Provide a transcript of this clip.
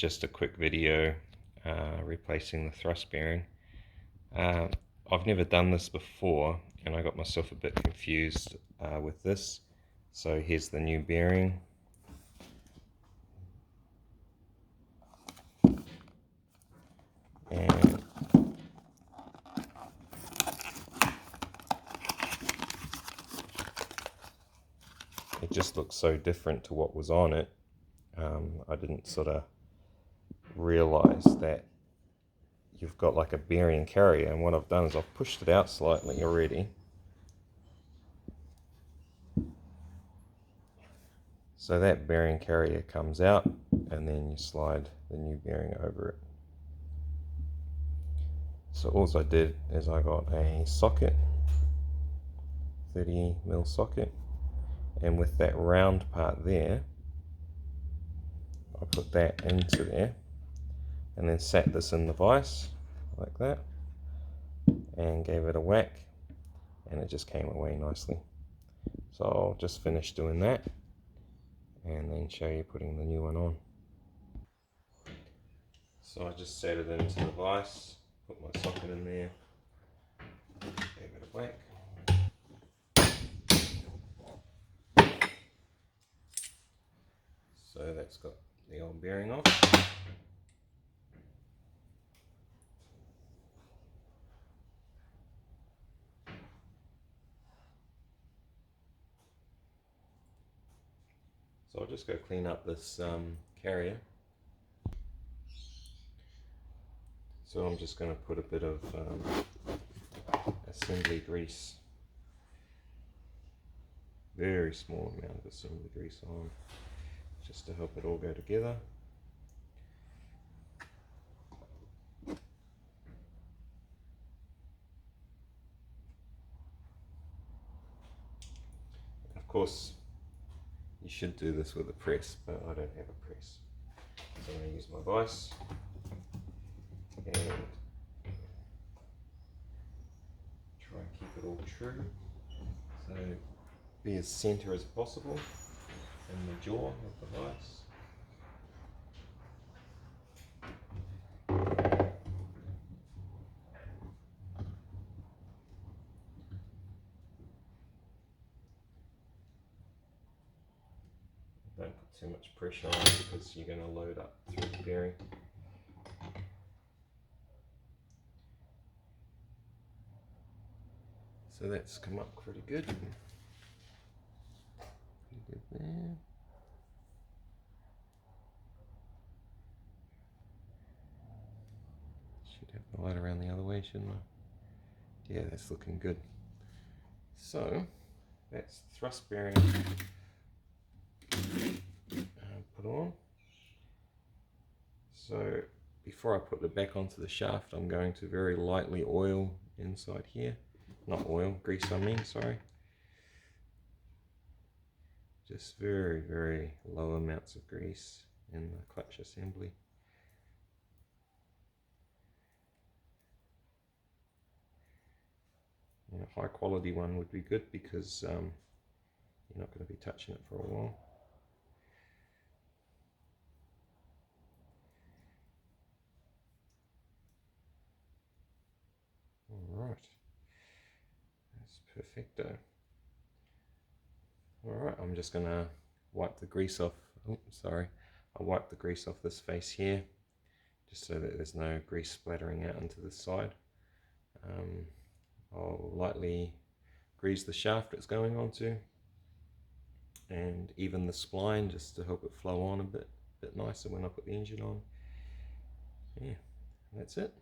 just a quick video replacing the thrust bearing. I've never done this before and I got myself a bit confused with this. So here's the new bearing. And it just looks so different to what was on it. I didn't sort of realize that you've got like a bearing carrier, and what I've done is I've pushed it out slightly already. So that bearing carrier comes out and then you slide the new bearing over it. So all I did is I got a socket, 30mm socket, and with that round part there, I put that into there and then sat this in the vise like that and gave it a whack, and it just came away nicely. So I'll just finish doing that and then show you putting the new one on. So I just set it into the vise, put my socket in there, gave it a whack. So that's got the old bearing off. So I'll just go clean up this carrier. So I'm just going to put a bit of assembly grease, very small amount of assembly grease on, just to help it all go together. Of course, you should do this with a press, but I don't have a press. So I'm going to use my vise and try and keep it all true. So be as center as possible in the jaw of the vise. Don't put too much pressure on because you're going to load up through the bearing. So that's come up pretty good. Pretty good there. Should have the light around the other way, shouldn't I? Yeah, that's looking good. So that's thrust bearing put on. So before I put it back onto the shaft, I'm going to very lightly oil inside here. Not oil, grease I mean, sorry. Just very, very low amounts of grease in the clutch assembly. And a high quality one would be good because you're not going to be touching it for a while. Alright, that's perfecto. Alright, I'm just going to wipe the grease off. Oh, sorry. I'll wipe the grease off this face here, just so that there's no grease splattering out into the side. I'll lightly grease the shaft it's going onto, and even the spline, just to help it flow on a bit nicer when I put the engine on. Yeah, that's it.